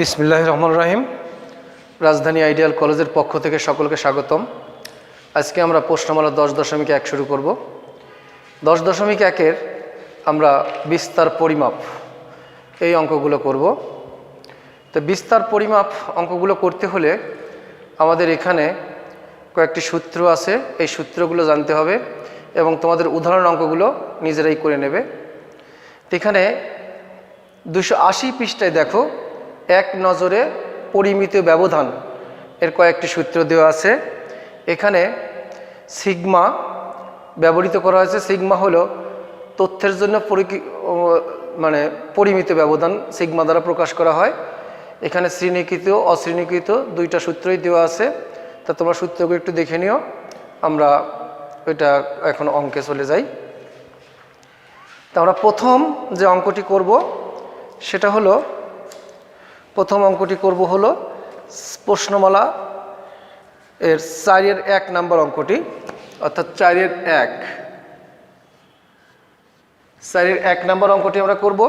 বিসমিল্লাহির রহমানির রহিম। রাজধানী আইডিয়াল কলেজের পক্ষ থেকে সকলকে স্বাগতম। আজকে আমরা প্রশ্নমালা 10.1 শুরু করব। 10.1-এর আমরা বিস্তার পরিমাপ এই অঙ্কগুলো করব। তো বিস্তার পরিমাপ অঙ্কগুলো করতে হলে আমাদের এখানে কয়েকটি সূত্র আছে, এই সূত্রগুলো জানতে হবে এবং তোমাদের উদাহরণ অঙ্কগুলো নিজেরাই করে নেবে। এখানে 280 পৃষ্ঠায় দেখো, এক নজরে পরিমিত ব্যবধান এর কয়েকটি সূত্র দেওয়া আছে। এখানে সিগমা ব্যবহৃত করা হয়েছে। সিগমা হলো তথ্যের জন্য পরিমিত ব্যবধান সিগমা দ্বারা প্রকাশ করা হয়। এখানে শ্রেণীকৃত অশ্রেণীকৃত দুইটা সূত্রই দেওয়া আছে। তা তোমরা সূত্রগুলো একটু দেখে নিও। আমরা ওইটা এখন অঙ্কে চলে যাই। তা আমরা প্রথম যে অঙ্কটি করব সেটা হলো, প্রথম অঙ্কটি করব হলো প্রশ্নমালা এর 4-এর 1 নম্বর অঙ্কটি, অর্থাৎ 4-এর 1 নম্বর অঙ্কটি আমরা করব।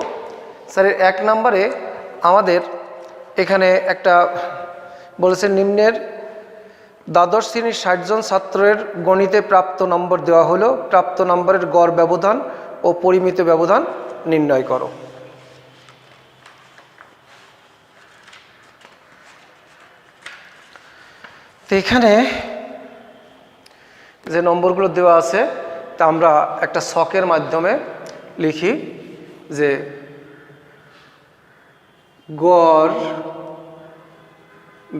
4-এর 1 নম্বরে আমাদের এখানে একটা বলেছে, নিম্নের দ্বাদশ শ্রেণীর 60 জন ছাত্রের গণিতে প্রাপ্ত নম্বর দেওয়া হলো, প্রাপ্ত নম্বরের গড় ব্যবধান ও পরিমিত ব্যবধান নির্ণয় করো। তো এখানে যে নম্বরগুলো দেওয়া আছে তা আমরা একটা ছকের মাধ্যমে লিখি যে গড়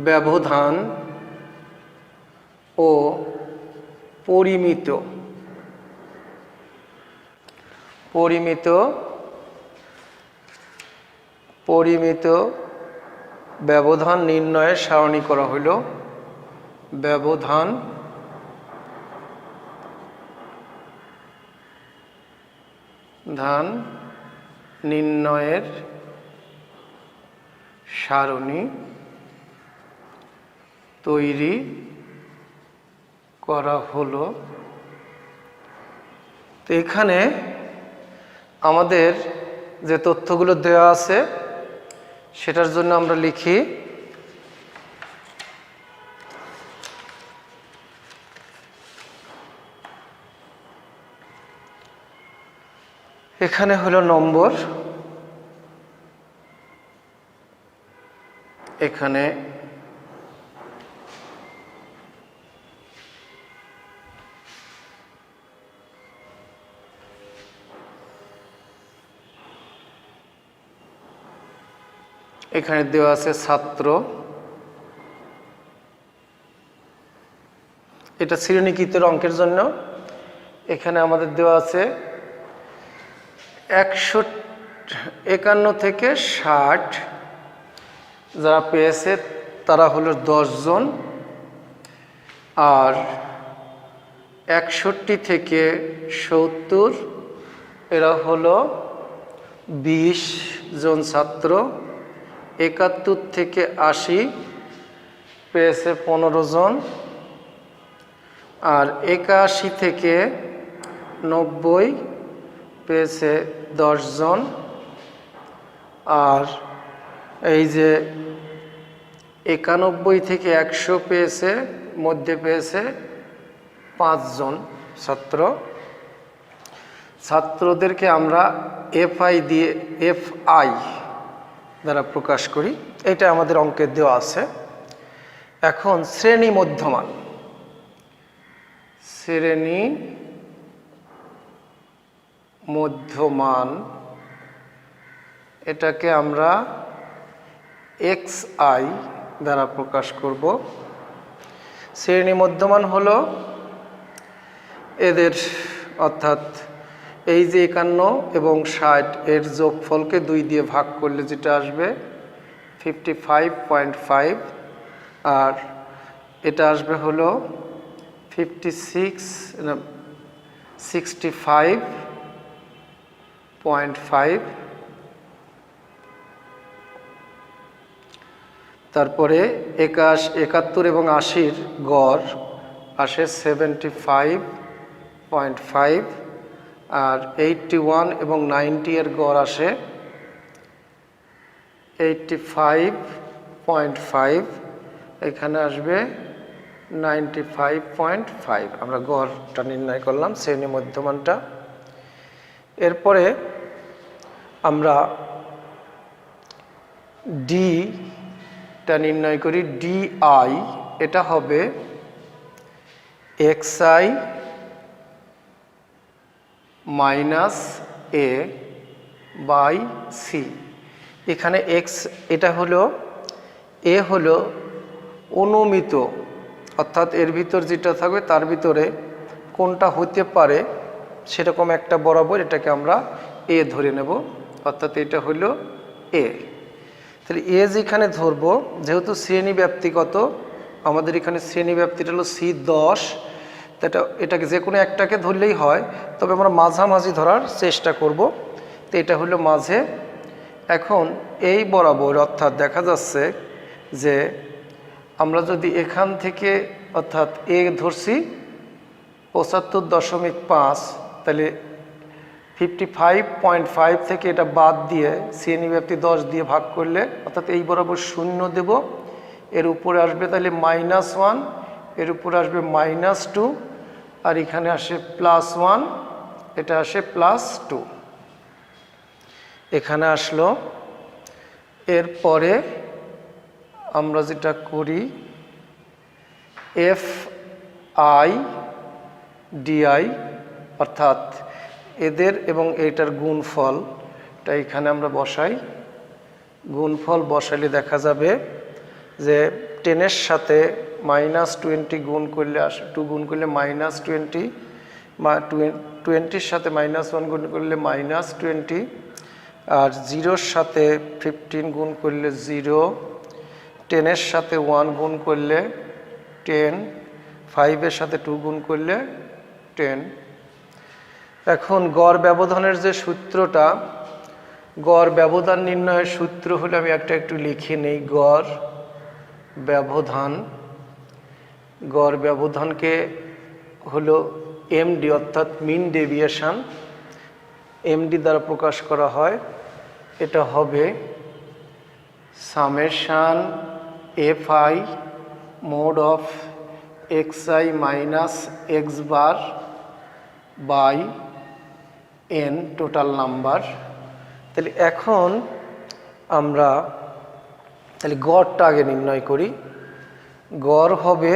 ব্যবধান ও পরিমিত ব্যবধান নির্ণয়ের সারণী করা হলো। ব্যবধান নির্ণয়ের সারণী তৈরি করা হলো। তো এখানে আমাদের যে তথ্যগুলো দেওয়া আছে সেটার জন্য আমরা লিখি এখানে হলো নম্বর, এখানে দেওয়া আছে ছাত্র। এটা শ্রেণীকৃত অঙ্কের জন্য এখানে আমাদের দেওয়া আছে 151 থেকে 60 যারা পেয়েছে তারা হলো 10 জন, আর 61 থেকে 70 এরা হলো 20 জন ছাত্র, 71 থেকে 80 পেয়েছে 15 জন, আর 81 থেকে 90 পেয়েছে 10 জন, আর এই যে 91 থেকে 100 পেয়েছে, মধ্যে পেয়েছে 5 জন ছাত্র। ছাত্রদেরকে আমরা এফআই দ্বারা প্রকাশ করি। এটা আমাদের অঙ্কে দেওয়া আছে। এখন শ্রেণী মধ্যমান এটাকে আমরা XI দ্বারা প্রকাশ করব। শ্রেণী মধ্যমান হলো এদের, অর্থাৎ এই যে 51 এবং 60 এর যোগফলকে 2 দিয়ে ভাগ করলে যেটা আসবে 55.5, আর এটা আসবে হলো 65.5। তারপরে 71 এবং 80-র গড় আসে 75.5, আর 81 এবং 90 এর গড় আসে 85.5, এখানে আসবে 95.5। আমরা গড়টা নির্ণয় করলাম, শ্রেণী মধ্যমানটা। এরপরে আমরা ডিটা নির্ণয় করি। ডিআই এটা হবে xi minus a by c. এখানে এক্স এটা হলো এ হলো অনুমিত, অর্থাৎ এর ভিতর যেটা থাকবে তার ভিতরে কোনটা হতে পারে সেরকম একটা বরাবর এটাকে আমরা এ ধরে নেব, অর্থাৎ এটা হলো এ। তাহলে এ যেখানে ধরবো, যেহেতু শ্রেণী ব্যক্তিগত, আমাদের এখানে শ্রেণী ব্যক্তিটা হলো C10, এটাকে যে কোনো একটাকে ধরলেই হয়, তবে আমরা মাঝামাঝি ধরার চেষ্টা করব। তো এটা হলো মাঝে। এখন এই বরাবর, অর্থাৎ দেখা যাচ্ছে যে আমরা যদি এখান থেকে, অর্থাৎ এ ধরছি 75.5, তাহলে 55.5 থেকে এটা বাদ দিয়ে শ্রেণী ব্যাপ্তি 10 দিয়ে ভাগ করলে, অর্থাৎ এই বরাবর 0 দেব, এর উপরে আসবে তাহলে -1, এর উপরে আসবে -2, আর এখানে আসে +1, এটা আসে +2, এখানে আসলো। এরপরে আমরা যেটা করি, FI DI, অর্থাৎ এদের এবং এইটার গুণফলটা এখানে আমরা বসাই। গুণফল বসাইলে দেখা যাবে যে 10-এর সাথে -20 গুণ করলে আসে, 2 গুণ করলে -20, 20-র সাথে -1 গুণ করলে -20, আর 0-র সাথে 15 গুণ করলে 0, 10-এর সাথে 1 গুণ করলে 10, 5-এর সাথে 2 গুণ করলে 10। এখন গড় ব্যবধানের যে সূত্রটা, গড় ব্যবধান নির্ণয়ের সূত্র হলে আমি একটু লিখে নেই। গড় ব্যবধানকে হলো এমডি, অর্থাৎ মিন ডেভিয়েশন, এমডি দ্বারা প্রকাশ করা হয়। এটা হবে summation FI mod of xi minus x bar by n total number. তাহলে এখন আমরা তাহলে গড়টা আগে নির্ণয় করি। গড় হবে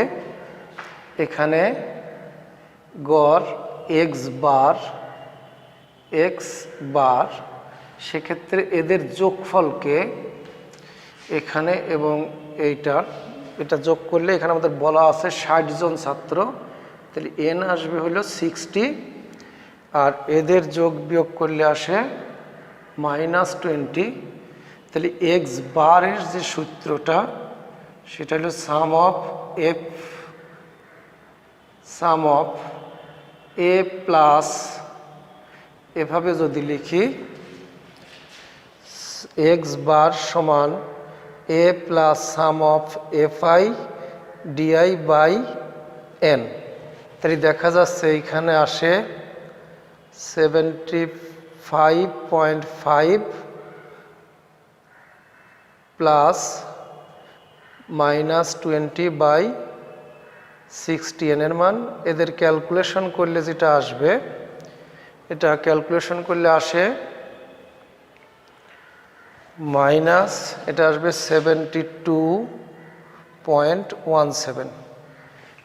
এখানে গড় x বার, সেক্ষেত্রে এদের যোগফলকে এখানে এবং এটা যোগ করলে এখানে আমাদের বলা আছে 60 জন ছাত্র, তাহলে n আসবে হলো 60, আর এদের যোগ বিয়োগ করলে আসে -20। তাহলে x বারের যে সূত্রটা সেটা হলো সাম অফ a প্লাস, এভাবে যদি লিখি x বার সমান a plus sum of FI DI by n। তাহলে দেখা যাচ্ছে এইখানে আসে 75.5 প্লাস -20 বাই 60 এর মান। এদের ক্যালকুলেশন করলে যেটা আসবে, এটা ক্যালকুলেশন করলে আসে এটা আসবে 72.17।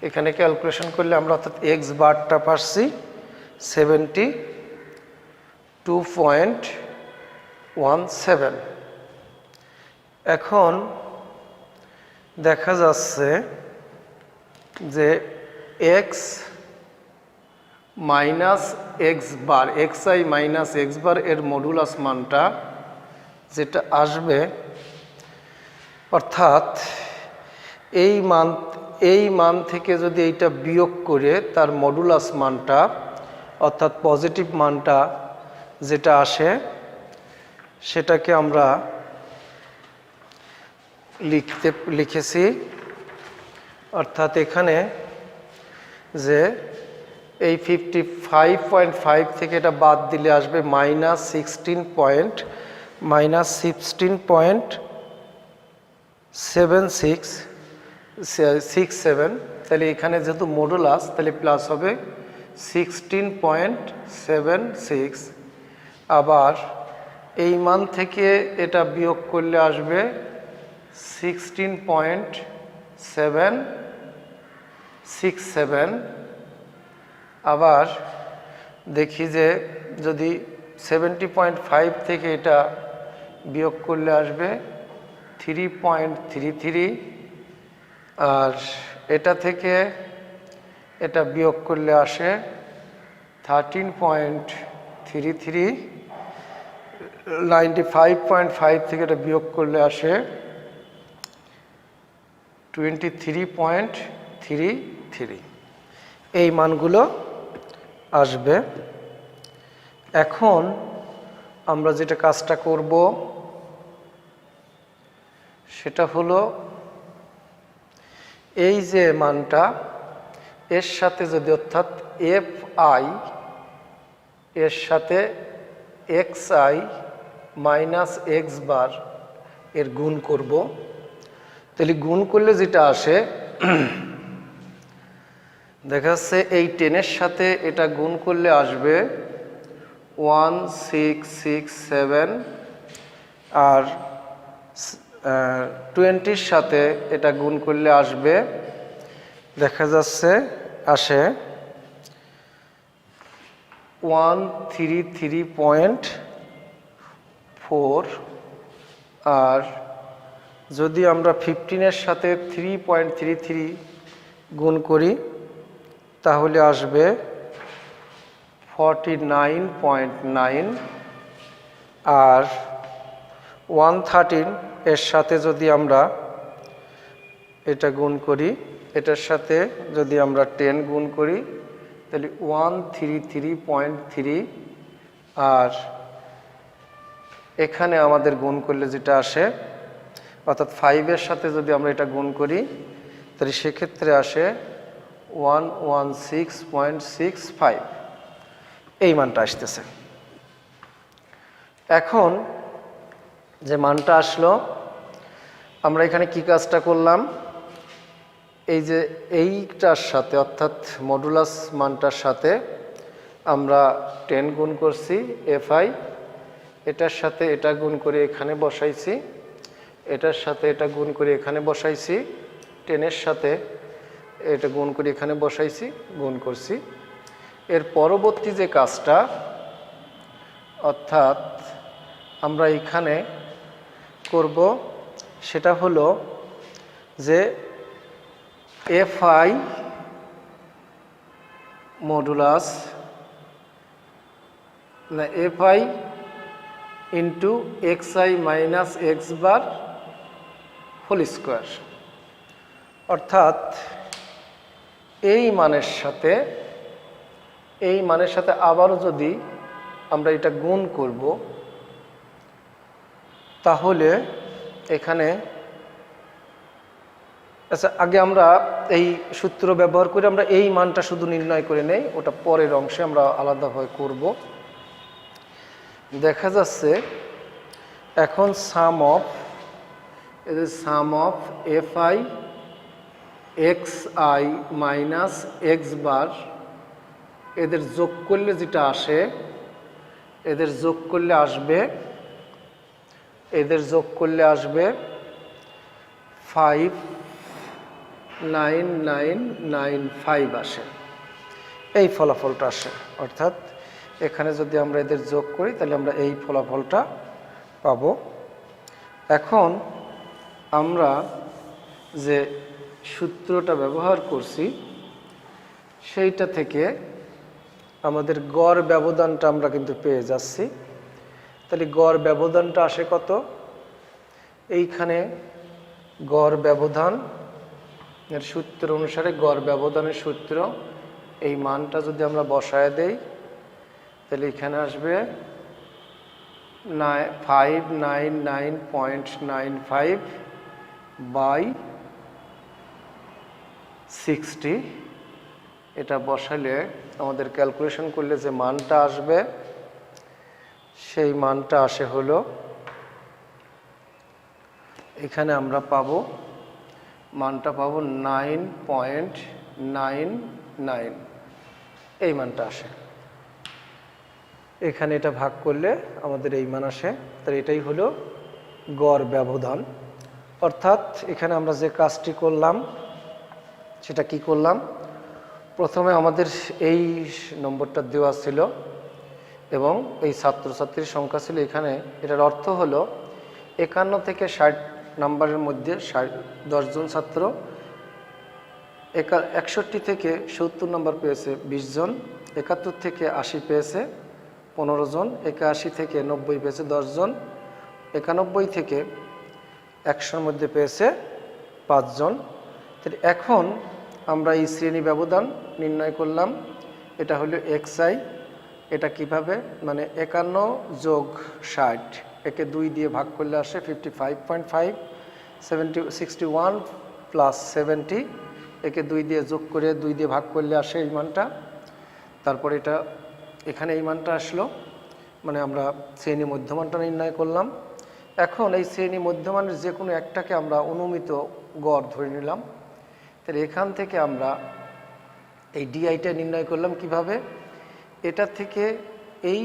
এখানে ক্যালকুলেশন করলে আমরা অর্থাৎ x বারটা পাচ্ছি 72.17। এখন দেখা যাচ্ছে যে x minus x bar, xi minus x bar এর মডুলাস মানটা যেটা আসবে, অর্থাৎ এই মান থেকে যদি এইটা বিয়োগ করে তার মডুলাস মানটা, অর্থাৎ পজিটিভ মানটা যেটা আসে, সেটাকে আমরা লিখেছি। অর্থাৎ এখানে যে এই 55.5 থেকে এটা বাদ দিলে আসবে -16.17 7.67, তাহলে এখানে যেহেতু মডুলাস তাহলে প্লাস হবে 16.76। আবার এই মান থেকে এটা বিয়োগ করলে আসবে 16.767। আবার দেখি যে যদি 70.5 থেকে এটা বিয়োগ করলে আসবে 3.33। আর এটা থেকে এটা বিয়োগ করলে আসে 13.33। 95.5 থেকে এটা বিয়োগ করলে আসে 23.33। এই মানগুলো আসবে। এখন আমরা যেটা কাজটা করব সেটা হলো এই যে মানটা এর সাথে যদি অর্থাৎ fi এর সাথে xi মাইনাস x বার এর গুণ করব, তাহলে গুণ করলে যেটা আসে দেখা যাচ্ছে এই 10-এর সাথে এটা গুণ করলে আসবে 1667। আর 20-র সাথে এটা গুণ করলে আসবে দেখা যাচ্ছে আসে 133.4। আর যদি আমরা 15-এর সাথে 3.33 গুণ করি তাহলে আসবে 49.9। আর 113 এর সাথে যদি আমরা এটা গুণ করি, এটার সাথে যদি আমরা 10 গুণ করি তাহলে 133.3। আর এখানে আমাদের গুণ করলে যেটা আসে অর্থাৎ 5-এর সাথে যদি আমরা এটা গুণ করি তাহলে সেক্ষেত্রে আসে 116.65। এই মানটা আসতেছে। এখন যে মানটা আসলো আমরা এখানে কি কাজটা করলাম, এই যে এইটার সাথে অর্থাৎ মডুলাস মানটার সাথে আমরা 10 গুণ করছি fi, এটার সাথে এটা গুণ করে এখানে বসাইছি, এটার সাথে এটা গুণ করে এখানে বসাইছি, 10-এর সাথে এটা গুণ করে এখানে বসাইছি, গুণ করছি। এর পরবর্তী যে কাজটা অর্থাৎ আমরা এখানে করব সেটা হলো যে fi মডুলাস না fi into xi minus x bar whole square. অর্থাৎ এই মানের সাথে আবারও যদি আমরা এটা গুণ করব তাহলে এখানে আচ্ছা আগে আমরা এই সূত্র ব্যবহার করে আমরা এই মানটা শুধু নির্ণয় করে নেই, ওটা পরের অংশে আমরা আলাদাভাবে করব। দেখা যাচ্ছে এখন sum of fi xi minus x বার এদের যোগ করলে যেটা আসে এদের যোগ করলে আসবে 59995 আসে, এই ফলাফলটা আসে। অর্থাৎ এখানে যদি আমরা এদের যোগ করি তাহলে আমরা এই ফলাফলটা পাব। এখন আমরা যে সূত্রটা ব্যবহার করছি সেইটা থেকে আমাদের গড় ব্যবধানটা আমরা কিন্তু পেয়ে যাচ্ছি। তাহলে গড় ব্যবধানটা আসে কত, এইখানে গড় ব্যবধান এর সূত্র অনুসারে গড় ব্যবধানের সূত্র এই মানটা যদি আমরা বসায় দেই তাহলে এখানে আসবে 599.95 বাই 60। এটা বসালে আমাদের ক্যালকুলেশন করলে যে মানটা আসবে সেই মানটা আসে হলো এখানে আমরা পাবো মানটা পাবো 9.99, এই মানটা আসে। এখানে এটা ভাগ করলে আমাদের এই মান আসে। তাহলে এটাই হলো গড় ব্যবধান। অর্থাৎ এখানে আমরা যে কাজটি করলাম সেটা কি করলাম, প্রথমে আমাদের এই নম্বরটা দেওয়া ছিল এবং এই ছাত্রছাত্রীর সংখ্যা ছিল এখানে। এটার অর্থ হলো 51 থেকে 60 নম্বরের মধ্যে 10 জন ছাত্র, 61 থেকে 70 নম্বর পেয়েছে 20 জন, 71 থেকে 80 পেয়েছে 15 জন, 81 থেকে 90 পেয়েছে 10 জন, 91 থেকে 100-র মধ্যে পেয়েছে 5 জন। এখন আমরা এই শ্রেণী ব্যবধান নির্ণয় করলাম। এটা হলো xi। এটা কিভাবে, মানে 51 যোগ 60, একে 2 দিয়ে ভাগ করলে আসে 55.5, 61 প্লাস 70, একে 2 দিয়ে যোগ করে 2 দিয়ে ভাগ করলে আসে এই মানটা। তারপর এটা এখানে এই মানটা আসলো, মানে আমরা শ্রেণী মধ্যমানটা নির্ণয় করলাম। এখন এই শ্রেণী মধ্যমানের যে কোনো একটাকে আমরা অনুমিত গড় ধরে নিলাম। তাহলে এখান থেকে আমরা এই ডিআইটা নির্ণয় করলাম কিভাবে, এটা থেকে এই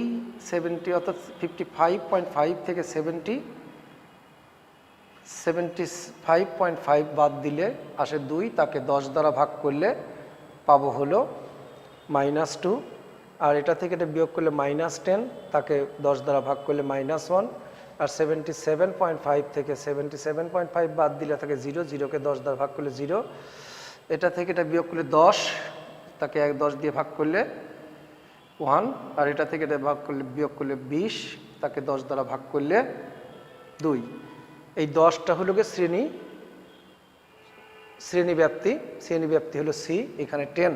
70 অর্থাৎ 55.5 থেকে 75.5 বাদ দিলে আসে 2, তাকে 10 দ্বারা ভাগ করলে পাবো হলো -2, আর এটা থেকে এটা বিয়োগ করলে -10, তাকে 10 দ্বারা ভাগ করলে -1, আর 77.5 থেকে 77.5 বাদ দিলে থাকে 0, 0কে 10 দ্বারা ভাগ করলে 0, এটা থেকে এটা বিয়োগ করলে 10, তাকে 10 দিয়ে ভাগ করলে 1, আর এটা থেকে এটা ভাগ করলে বিয়োগ করলে 20, তাকে 10 দ্বারা ভাগ করলে 2। এই 10টা হলো গিয়ে শ্রেণী ব্যাপ্তি হলো সি, এখানে 10।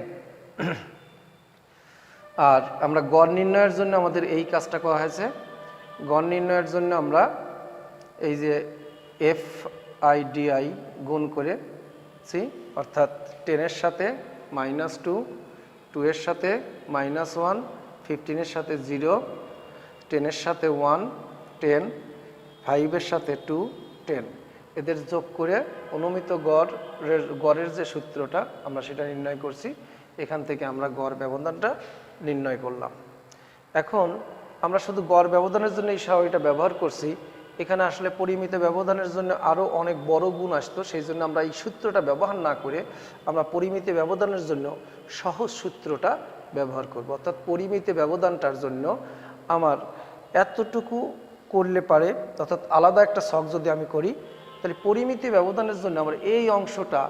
আর আমরা গড় নির্ণয়ের জন্য আমাদের এই কাজটা করা হয়েছে। গড় নির্ণয়ের জন্য আমরা এই যে FIDI গুণ করে সি, অর্থাৎ 10-এর সাথে -2, 2-এর সাথে -1, 15-এর সাথে 0, 10-এর সাথে 1, 10, 5-এর সাথে 2, 10, এদের যোগ করে অনুমিত গড়ের যে সূত্রটা আমরা সেটা নির্ণয় করছি। এখান থেকে আমরা গড় ব্যবধানটা নির্ণয় করলাম। এখন আমরা শুধু গড় ব্যবধানের জন্য এই স্বাভাবিকটা ব্যবহার করছি। এখানে আসলে পরিমিত ব্যবধানের জন্য আরও অনেক বড় গুণ আসতো, সেই জন্য আমরা এই সূত্রটা ব্যবহার না করে আমরা পরিমিত ব্যবধানের জন্য সহজ সূত্রটা ব্যবহার করব। অর্থাৎ পরিমিত ব্যবধানটার জন্য আমার এতটুকু করলে পারে, অর্থাৎ আলাদা একটা ছক যদি আমি করি, তাহলে পরিমিত ব্যবধানের জন্য আমার এই অংশটা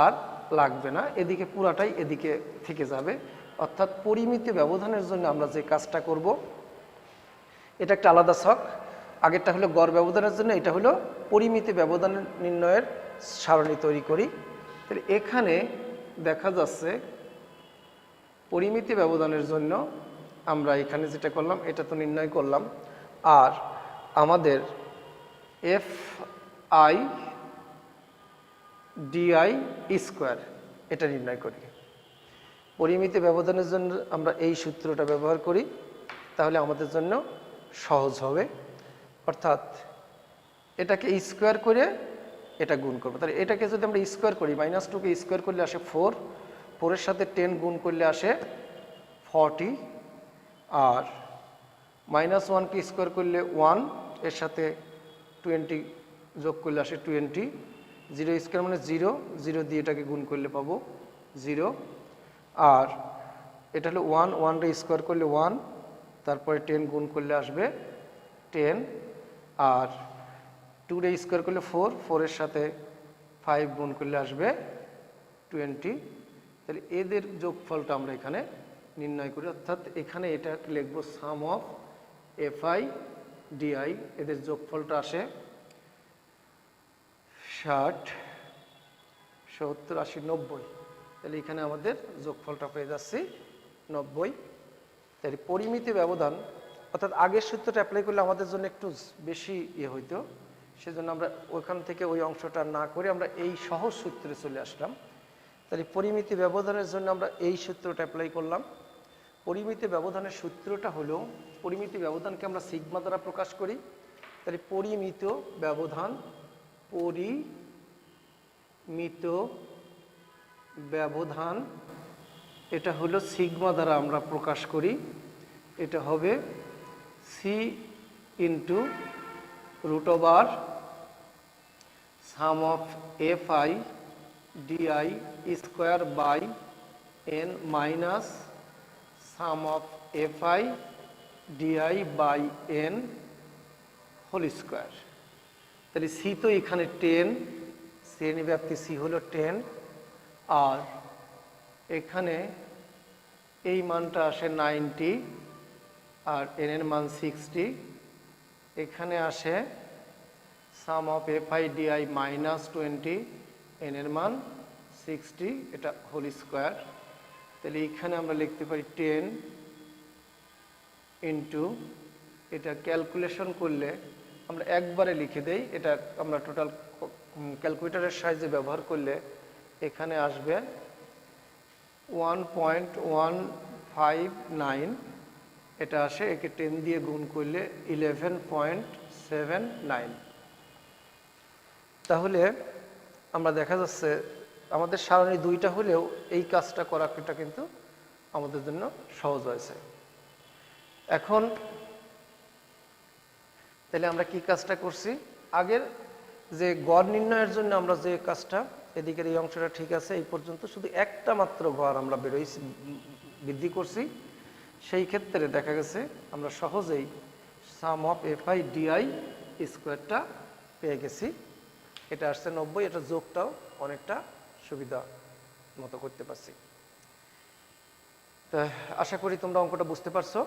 আর লাগবে না, এদিকে পুরাটাই এদিকে থেকে যাবে। অর্থাৎ পরিমিত ব্যবধানের জন্য আমরা যে কাজটা করব, এটা একটা আলাদা ছক। আগেরটা হলো গড় ব্যবধানের জন্য, এটা হলো পরিমিত ব্যবধান নির্ণয়ের সারণী তৈরি করি। তাহলে এখানে দেখা যাচ্ছে পরিমিত ব্যবধানের জন্য আমরা এখানে যেটা করলাম এটা তো নির্ণয় করলাম, আর আমাদের FIDI স্কোয়ার এটা নির্ণয় করি। পরিমিত ব্যবধানের জন্য আমরা এই সূত্রটা ব্যবহার করি, তাহলে আমাদের জন্য সহজ হবে। অর্থাৎ এটাকে স্কোয়ার করে এটা গুণ করবো। তাহলে এটাকে যদি আমরা স্কোয়ার করি, -2কে স্কোয়ার করলে আসে 4, 4-এর সাথে 10 গুণ করলে আসে 40, আর -1কে স্কোয়ার করলে 1, এর সাথে 20 যোগ করলে আসে 20, 0 স্কোয়ার মানে 0, 0 দিয়ে এটাকে গুণ করলে পাবো 0, আর এটা হলো 1, 1টা স্কোয়ার করলে 1, তারপরে 10 গুণ করলে আসবে 10, আর 2টা স্কোয়ার করলে 4, 4-এর সাথে 5 গুণ করলে আসবে 20। তাহলে এদের যোগফলটা আমরা এখানে নির্ণয় করি। অর্থাৎ এখানে এটা লিখবো সাম অফ FIDI, এদের যোগফলটা আসে 60, 70, 80, 90। তাহলে এখানে আমাদের যোগফলটা পেয়ে যাচ্ছি 90। তাহলে পরিমিত ব্যবধান, অর্থাৎ আগের সূত্রটা অ্যাপ্লাই করলে আমাদের জন্য একটু বেশি হইতো, সেজন্য আমরা ওইখান থেকে ওই অংশটা না করে আমরা এই সহজ সূত্রে চলে আসলাম। তাহলে পরিমিত ব্যবধানের জন্য আমরা এই সূত্রটা অ্যাপ্লাই করলাম। পরিমিত ব্যবধানের সূত্রটা হলো, পরিমিত ব্যবধানকে আমরা সিগমা দ্বারা প্রকাশ করি। তাহলে পরিমিত ব্যবধান পরিমিত ব্যবধান, এটা হলো সিগমা দ্বারা আমরা প্রকাশ করি। এটা হবে c into root over sum of F I d i square by n minus sum of F I d i by n whole square. তাহলে সি তো এখানে 10, শ্রেণীব্যাপ্তি সি হলো 10, আর এখানে এই মানটা আসে 90 আর এন এর মান 60। এখানে আসে sum of F I DI minus 20, N এর মান 60, এটা হোল স্কোয়ার। তাহলে এখানে আমরা লিখতে পারি 10 ইন্টু, এটা ক্যালকুলেশন করলে আমরা একবারে লিখে দেই, এটা আমরা টোটাল ক্যালকুলেটরের সাহায্যে ব্যবহার করলে এখানে আসবে 1.159, এটা আসে, একে 10 দিয়ে গুণ করলে 11.79। তাহলে আমরা দেখা যাচ্ছে আমাদের সারণী দুইটা হলেও এই কাজটা করাটা কিন্তু আমাদের জন্য সহজ হয়েছে। এখন তাহলে আমরা কি কাজটা করছি, আগের যে গড় নির্ণয়ের জন্য আমরা যে কাজটা, এদিকের এই অংশটা ঠিক আছে, এই পর্যন্ত শুধু একটা মাত্র গড় আমরা বৃদ্ধি করছি। সেই ক্ষেত্রে দেখা গেছে আমরা সহজেই সাম অফ এফ আই ডিআই স্কোয়ারটা পেয়ে গেছি। এটা আসছে 90, এটা যোগটাও অনেকটা সুবিধা মতো করতে পারছি। তা আশা করি তোমরা অঙ্কটা বুঝতে পারছো।